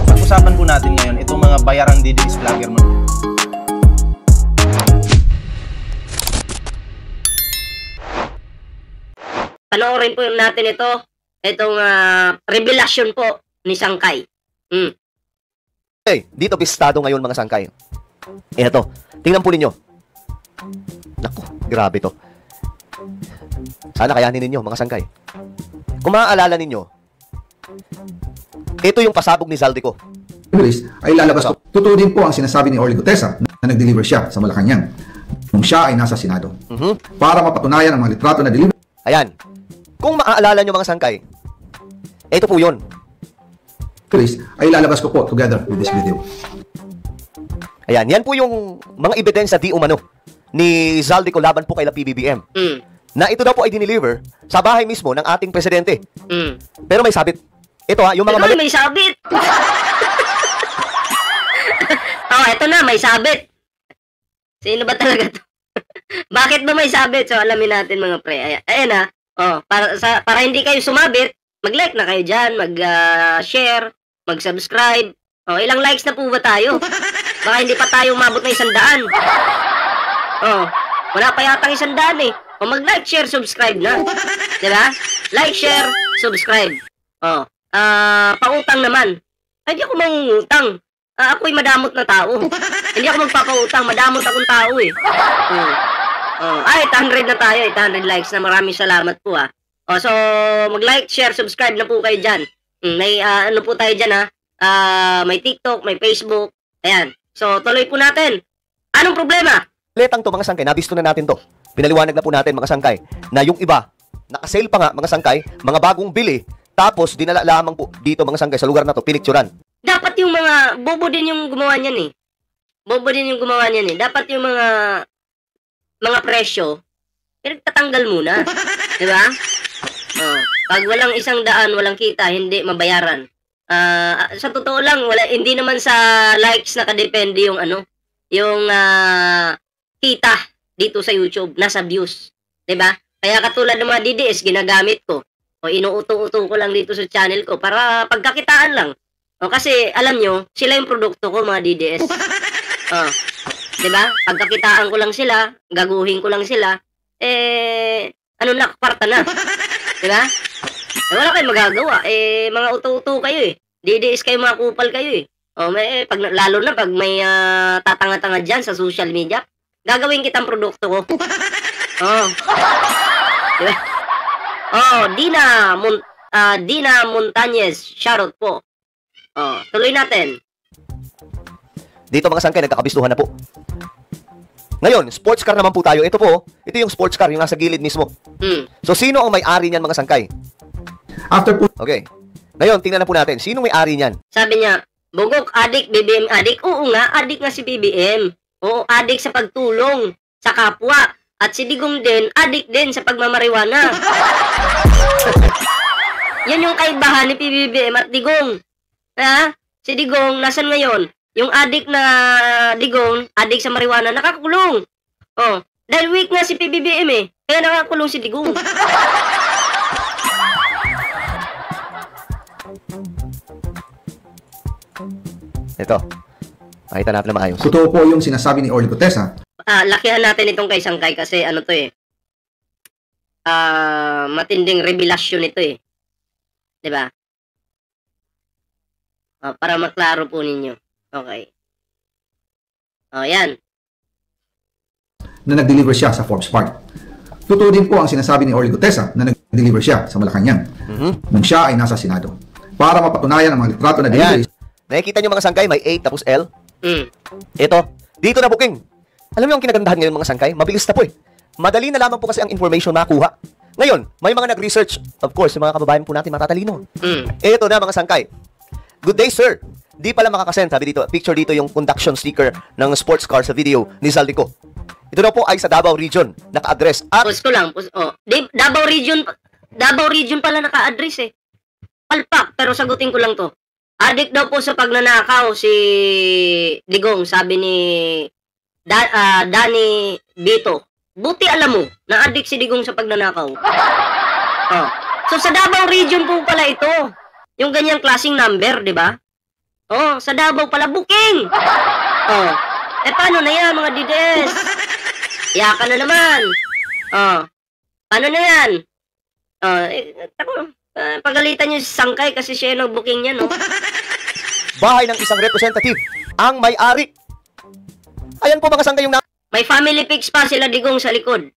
Pag-usapan po natin ngayon itong mga bayarang DDS vlogger mo. Panoorin po natin itong revelasyon po ni Sangkay. Okay, dito pistado ngayon mga sangkay. Eto, tingnan po ninyo. Naku, grabe to. Sana kayanin ninyo mga sangkay. Kung maaalala ninyo, ito yung pasabog ni Zaldico. Ay lalabas ko. Totoo din po ang sinasabi ni Orly Gutesa na nag-deliver siya sa Malacanang nung siya ay nasa Senado. Para mapatunayan ang mga litrato na deliver. Ayan. Kung maaalala nyo mga sangkay, ito po yun. Ay lalabas ko po together with this video. Ayan, yan po yung mga ebidensya di umano ni Zaldico laban po kay la PBBM. Na ito daw po ay dineliver sa bahay mismo ng ating presidente. Pero may sabit. Ito yung mga may sabit. Ito na, may sabit. Sino ba talaga to? Bakit ba may sabit? So, alamin natin mga pre. Ayan para hindi kayo sumabit, mag-like na kayo dyan, mag-share, mag-subscribe. Ilang likes na po ba tayo? Baka hindi pa tayo umabot na 100. Wala pa yatang 100 eh. Mag-like, share, subscribe na. Diba? Like, share, subscribe. Pautang naman. Hindi ako mangungutang. Ako'y madamot na tao. Hindi ako magpapautang. Madamot akong tao eh. 800 na tayo. 800 likes na. Maraming salamat po so, mag-like, share, subscribe na po kayo dyan. May ano po tayo dyan may TikTok, may Facebook. Ayan. So, tuloy po natin. Anong problema? letang to mga sangkay, nabisto na natin to. Pinaliwanag na po natin mga sangkay na yung iba, nakasale pa nga mga sangkay, mga bagong bili, tapos dinala lamang po dito mga sangkay sa lugar na to, pinicturan. Dapat yung mga, bobo din yung gumawa niyan eh. Bobo din yung gumawa niyan eh. Dapat yung mga presyo, pinagtatanggal muna. Diba? Pag walang 100, walang kita, hindi mabayaran. Sa totoo lang, hindi naman sa likes nakadepende yung yung kita dito sa YouTube, nasa views. 'Di ba? Kaya katulad ng mga DDS ginagamit ko. O inuuto-uto ko lang dito sa channel ko para pagkakitaan lang. Kasi alam nyo, sila yung produkto ko mga DDS. 'Di ba? Pagkakitaan ko lang sila, gaguhin ko lang sila, kwarta na. 'Di ba? Wala kayong magagawa. Mga uto-uto kayo eh. DDS kayo, mga kupal kayo eh. Lalo na pag may tatanga-tanga dyan sa social media, gagawin kitang produkto ko. Diba? Dina Montañez, shoutout po. Tuloy natin. Dito mga sangkay, nagkakabistuhan na po. Ngayon, sports car naman po tayo. Ito po, ito yung sports car, yung nasa gilid mismo. So, sino ang may-ari niyan mga sangkay? After po. Okay. Ngayon, tingnan na po natin. Sino may-ari niyan? Sabi niya, Bugok, adik, BBM, adik. Oo nga, adik nga si BBM. Oo, adik sa pagtulong sa kapwa. At si Digong din, adik din sa pagmamariwana. Yan yung kaibahan ni PBBM at Digong. Si Digong, nasan ngayon? Yung adik na Digong, adik sa marijuana, nakakulong. Dahil weak nga si PBBM eh. Kaya nakakulong si Digong. Ito. Pakita natin na maayos. Totoo po yung sinasabi ni Orly Gutesa. Lakihan natin itong kay Sangkay kasi matinding revelasyon ito eh. 'Di ba? Para maklaro po ninyo. Okay. Yan. Na nag-deliver siya sa Forbes Park. Totoo din po ang sinasabi ni Orly Gutesa na nag-deliver siya sa Malacanang nung siya ay nasa Senado. Para mapatunayan ang mga litrato na delivery. Nakikita nyo mga sangkay, may 8 tapos L. Ito, dito na booking. Alam niyo ang kinagandahan ngayon mga sangkay? Mabilis na po eh. Madali na lamang po kasi ang information makuha. Ngayon, may mga nag-research. Of course, yung mga kababayan po natin matatalino. Ito na mga sangkay. Good day, sir. Di pala makakasend. Sabi dito, picture dito yung conduction sticker ng sports car sa video ni Zaldico. Ito daw po ay sa Davao Region. Naka-address. Pause ko lang. Davao Region pala naka-address eh. Palpak, pero sagutin ko lang to. Adik daw po sa pagnanakaw si Digong, sabi ni Danny Bito. Buti alam mo na adik si Digong sa pagnanakaw. So So, sa Davao region po pala ito. Yung ganyang klaseng number, di ba? Oh, sa Davao pala, booking! Oh, paano na yan, mga dides? Iyakan na naman. Oh, paano na yan? Oh, pagalitan niyo si Sangkay kasi siya yung nag-booking niya, no? Bahay ng isang representative ang may-ari. Ayan po mga sangkay yung May family pics pa sila digong sa likod.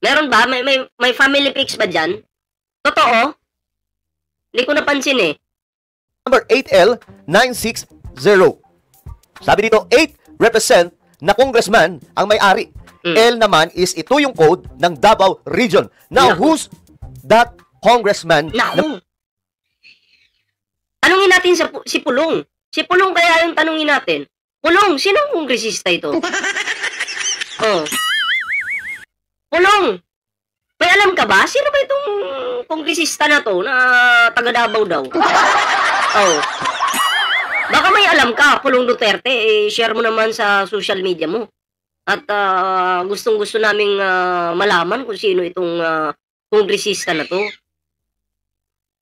Meron ba? May family pics ba dyan? Totoo? Hindi ko napansin eh. number 8L960. Sabi dito, 8 represent na congressman ang may-ari. L naman is ito yung code ng Davao Region. Now, Naku. who's that congressman? Naku. Tanungin natin si Pulong. Si Pulong kaya yung tanungin natin. Pulong, sinong kongresista ito? Oh. Pulong, may alam ka ba? Sino ba itong kongresista na to na taga Davao daw? Oh. Baka may alam ka, Pulong Duterte, share mo naman sa social media mo. At gustong-gusto naming malaman kung sino itong kongresista na to.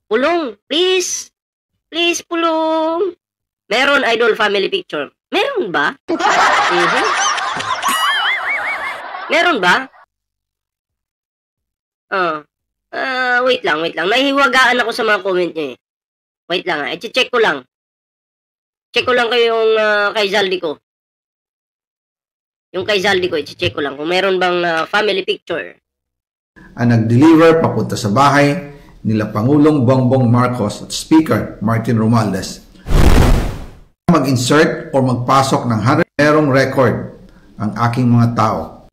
Pulong, please. Please, Pulong. Meron idol family picture. Meron ba? Meron ba? Wait lang. Nahihiwagaan ako sa mga comment niya eh. Wait lang i-check ko lang. Check ko lang kayong kay Zaldi ko. Yung kay Zaldi ko, i-check ko lang kung meron bang family picture. Ang nag-deliver papunta sa bahay nila Pangulong Bongbong Marcos at Speaker Martin Romualdez. Mag-insert o magpasok ng 100 merong record ang aking mga tao.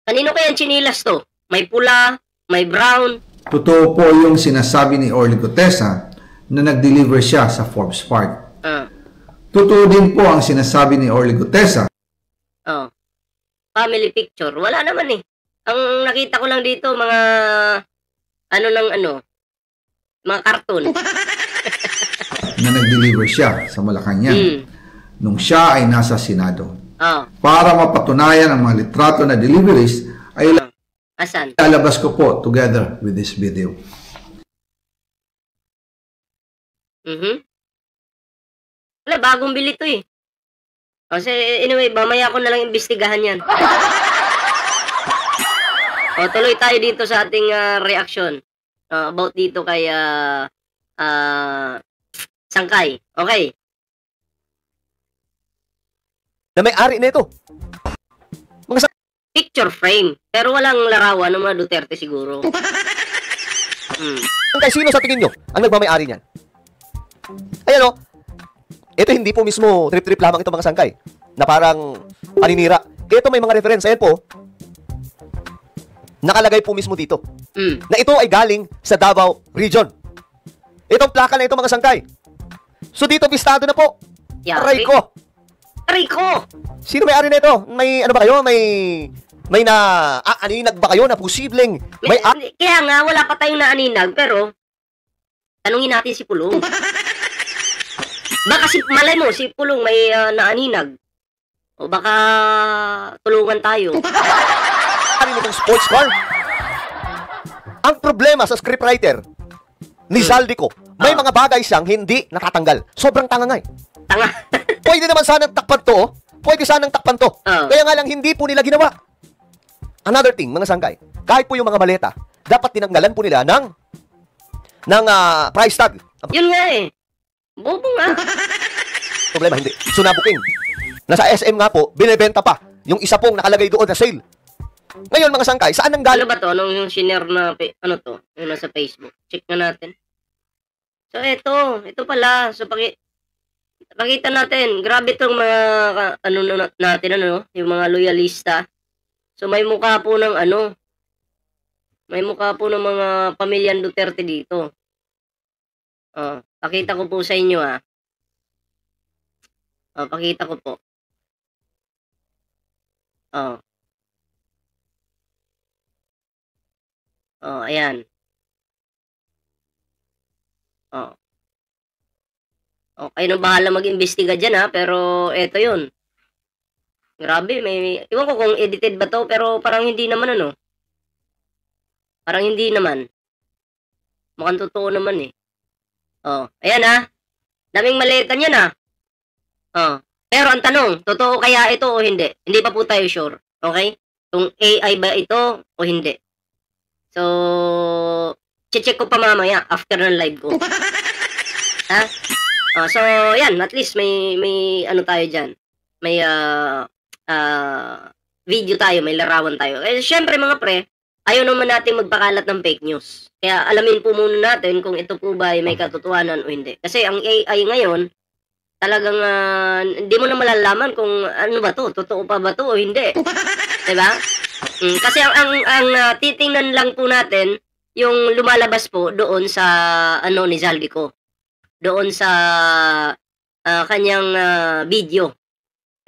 Kanino kaya chinilas to? May pula, may brown. Totoo po yung sinasabi ni Orly Gutesa na nag-deliver siya sa Forbes Park. Totoo din po ang sinasabi ni Orly Gutesa. Family picture. Wala naman eh. Ang nakita ko lang dito, mga mga cartoon. Na nag-deliver siya sa Malacanang nung siya ay nasa Senado. Para mapatunayan ang mga litrato na deliveries ay Asan? lalabas ko po together with this video. Wala, bagong bili to eh. Kasi anyway, mamaya ko na lang imbestigahan yan. Tuloy tayo dito sa ating reaction about dito kay Sangkay. Okay. Na may-ari na ito. Picture frame. Pero walang larawan ng mga Duterte siguro. Sangkay, sino sa tingin nyo ang nagmamay-ari niyan? Ayan o. Ito hindi po mismo trip-trip lamang ito mga sangkay. Na parang paninira. Ito may mga reference. Ayan po. Nakalagay po mismo dito. Na ito ay galing sa Davao Region. Itong plaka na ito mga sangkay. So dito pistado na po. Aray ko. Aray ko! Sino may-ari na ito? May ano ba kayo? May aninag ba kayo na posibleng Kaya nga, wala pa tayong naaninag, pero tanungin natin si Pulong. Baka malay mo, si Pulong may naaninag. O baka tulungan tayo. Ano nitong sports car? Ang problema sa scriptwriter ni Zaldico, may mga bagay siyang hindi natatanggal. Sobrang tanga nga eh. Tanga. Pwede naman sanang takpan to. Pwede sanang takpan to. Kaya nga lang hindi po nila ginawa. Another thing, mga sangkay, kahit po yung mga maleta, dapat tinanggalan po nila ng price tag. Yun nga eh. Bobo nga. Problema, hindi. So, nabuking. Nasa SM nga po, binibenta pa. Yung isa pong nakalagay doon na sale. Ngayon, mga sangkay, saan ang galing? Ano ba to? Anong yung shinare na, to? Yung nasa Facebook. Check na natin. So, ito pala. So, pakita natin. Grabe itong mga, yung mga loyalista. So, may mukha po ng may mukha po ng mga pamilyang Duterte dito. Pakita ko po sa inyo, pakita ko po. Ayan. Okay, no, bahala mag-imbestiga dyan, pero eto yun. Grabe, iwan ko kung edited ba to, pero parang hindi naman, Parang hindi naman. Mukhang totoo naman eh. Ayan ha. Daming maleta niyan ha. Pero ang tanong, totoo kaya ito o hindi? Hindi pa po tayo sure. Okay? Kung AI ba ito o hindi. So, check ko pa mamaya after ng live ko. Ha? So, yan. At least may ano tayo dyan. May video tayo, may larawan tayo. Eh, syempre mga pre, ayaw naman natin magpakalat ng fake news. Kaya alamin po muna natin kung ito po ba ay may katotohanan o hindi. Kasi ang AI ngayon, talagang hindi mo na malalaman kung ano ba to, totoo pa ba to o hindi. Diba? Kasi ang titingnan lang po natin yung lumalabas po doon sa ano ni Zaldico. Doon sa kanyang video.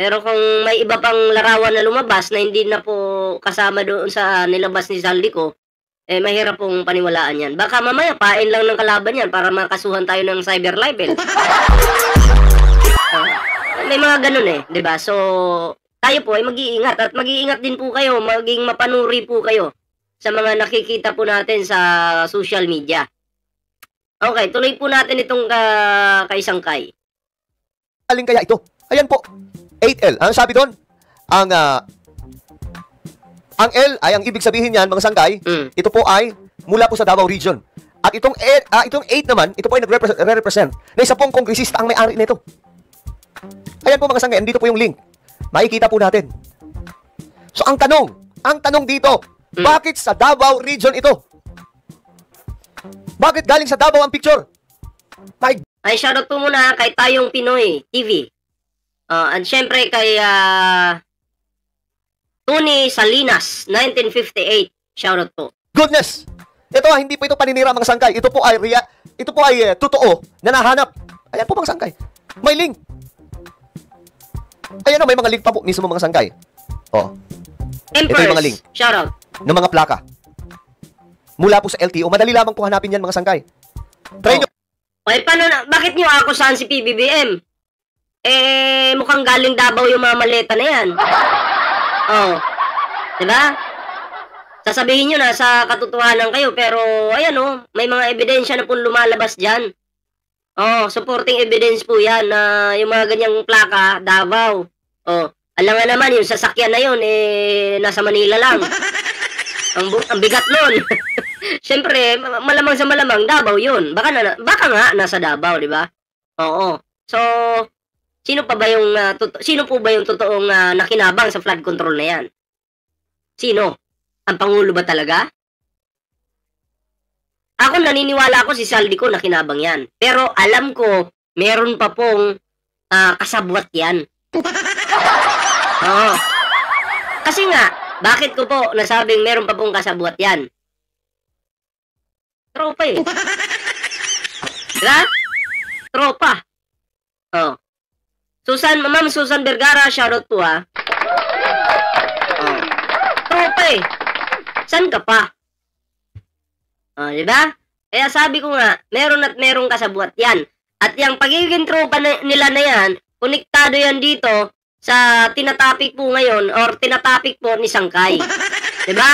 Pero kung may iba pang larawan na lumabas na hindi na po kasama doon sa nilabas ni Zaldico, eh mahirap pong paniwalaan yan. Baka mamaya pain lang ng kalaban yan para makasuhan tayo ng cyber libel. May mga ganun eh, 'di ba? So, tayo po ay mag-iingat at mag-iingat din po kayo, maging mapanuri po kayo sa mga nakikita po natin sa social media. Okay, tuloy po natin itong kay Sangkay. Alin kaya ito? Ayan po. 8L. Ano sabi doon? Ang L ay ang ibig sabihin niyan, mga Sangkay, ito po ay mula po sa Davao Region. At itong 8 naman, ito po ay nagre-represent na isa pong kongresista ang may-ari nito. Ayan po mga Sangkay, andito po yung link. Makikita po natin. So ang tanong dito, bakit sa Davao Region ito? Bakit galing sa Davao ang picture? Ay, shoutout po muna kay Tayong Pinoy TV. At syempre kay Tony Salinas, 1958. Shoutout po. Goodness! Ito hindi po ito paninira mga Sangkay. Ito po ay totoo na nahanap. Ayan po mga Sangkay. May link. Ayan o, may mga link pa po mismo mga Sangkay. Ito yung mga link. Shoutout. Ng mga plaka. Mula po sa LTO. Madali lamang po hanapin yan mga Sangkay. Try nyo. Ay, paano na? Bakit nyo ako saan si PBBM? Eh, mukhang galing Davao yung mga maleta na yan. Diba? Sasabihin nyo na sa katotohanan kayo, pero ayan may mga ebidensya na po lumalabas dyan. Supporting evidence po yan na yung mga ganyang plaka, Davao. Alam nga naman, yung sasakyan na yun, nasa Manila lang. Ang bigat nun. Siyempre, malamang sa malamang, Davao yun. Baka nga, nasa Davao, di ba? Oo. So, sino po ba yung totoong nakinabang sa flood control na yan? Sino? Ang Pangulo ba talaga? Ako naniniwala ako si Zaldico na kinabang yan. Pero alam ko, meron pa pong kasabwat yan. Kasi nga, bakit ko po nasabing meron pa pong kasabwat yan? Tropa eh. Diba? Tropa. Ma'am Susan Vergara, shoutout po ha. Tropa eh. San ka pa? Diba? Kaya sabi ko nga, meron at merong kasabwat yan. At yung pagiging tropa nila na yan, konektado yan dito sa tinatapik po ngayon or tinatapik po ni Sangkay. Diba?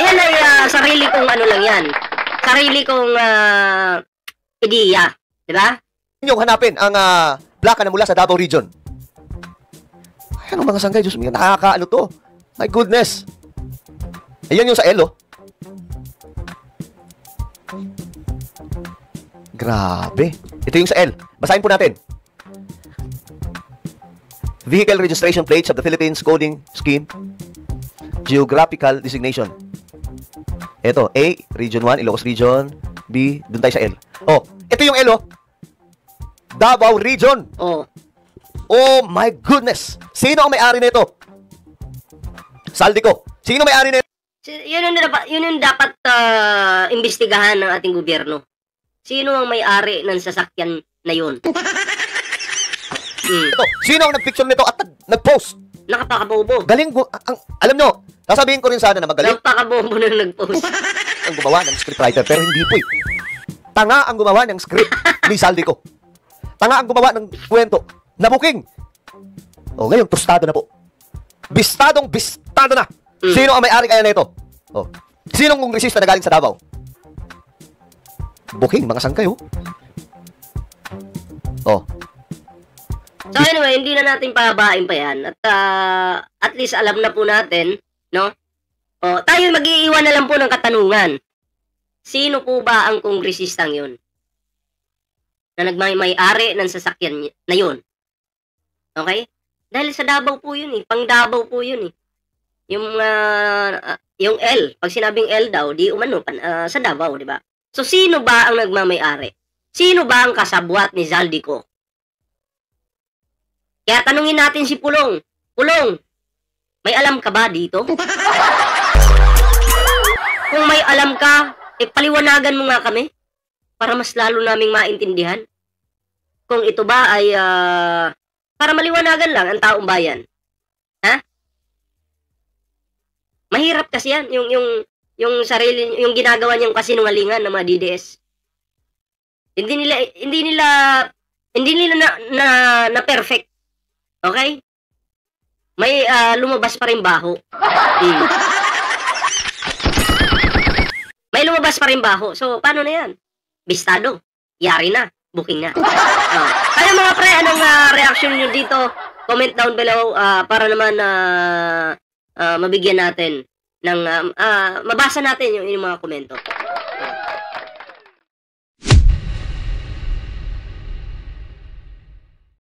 Yan ay sarili kong ano lang yan. Sarili kong ideya. Diba? Inyong hanapin ang plaka na mula sa Davao Region. Ayan mga Sangkay, Diyos mo, nakakaano to. My goodness. Ayan yung sa L, Grabe. Ito yung sa L. Basahin po natin. Vehicle Registration Plates of the Philippines Coding Scheme. Geographical Designation. Ito, A, Region 1, Ilocos Region. B, dun tayo sa L. Ito yung L, Davao Region. Oh my goodness. Sino ang may-ari nito? Zaldico. Sino may-ari nito? Yun yung dapat imbestigahan ng ating gobyerno. Sino ang may-ari ng sasakyan na yun? Ito, sino ang nag-picture nito at nag-post? Nakapakabobo. Galing, alam nyo, sasabihin ko rin sana na magaling. Nakapakabobo na nag-post. Ang gumawa ng scriptwriter, pero hindi po Tanga ang gumawa ng script ni Zaldico. Tanga ang gumawa ng kwento na booking. Ngayon, tostado na po. Bistado na. Sino ang may-ari kaya nito? Sinong kongresista na galing sa Davao? booking, mga sangkay, oh. Oh, So anyway, hindi na natin pahabain pa yan. At least alam na po natin, no? O, tayo mag-iiwan na lang po ng katanungan. Sino po ba ang kongresistang yun? Na nagmay-ari ng sasakyan na yun. Okay? Dahil sa Davao po yun eh. Pang Davao po yun eh. Yung L. Pag sinabing L daw, di umano sa Davao, di ba? So, sino ba ang nagmamay-ari? Sino ba ang kasabwat ni Zaldico? Kaya tanungin natin si Pulong. Pulong, may alam ka ba dito? Kung may alam ka, paliwanagan mo nga kami para mas lalo naming maintindihan. Kung ito ba ay para maliwanagan lang ang taong bayan. Ha? Mahirap kasi yan yung sarili, yung ginagawa niyang kasinungalingan ng mga DDS. Hindi nila na perfect. Okay? May lumabas pa rin baho. May lumabas pa rin baho. So, paano na yan? Bistado. Yari na. Booking na. Kaya mga pre, anong reaction nyo dito? Comment down below para naman mabigyan natin ng mabasa natin yung mga komento.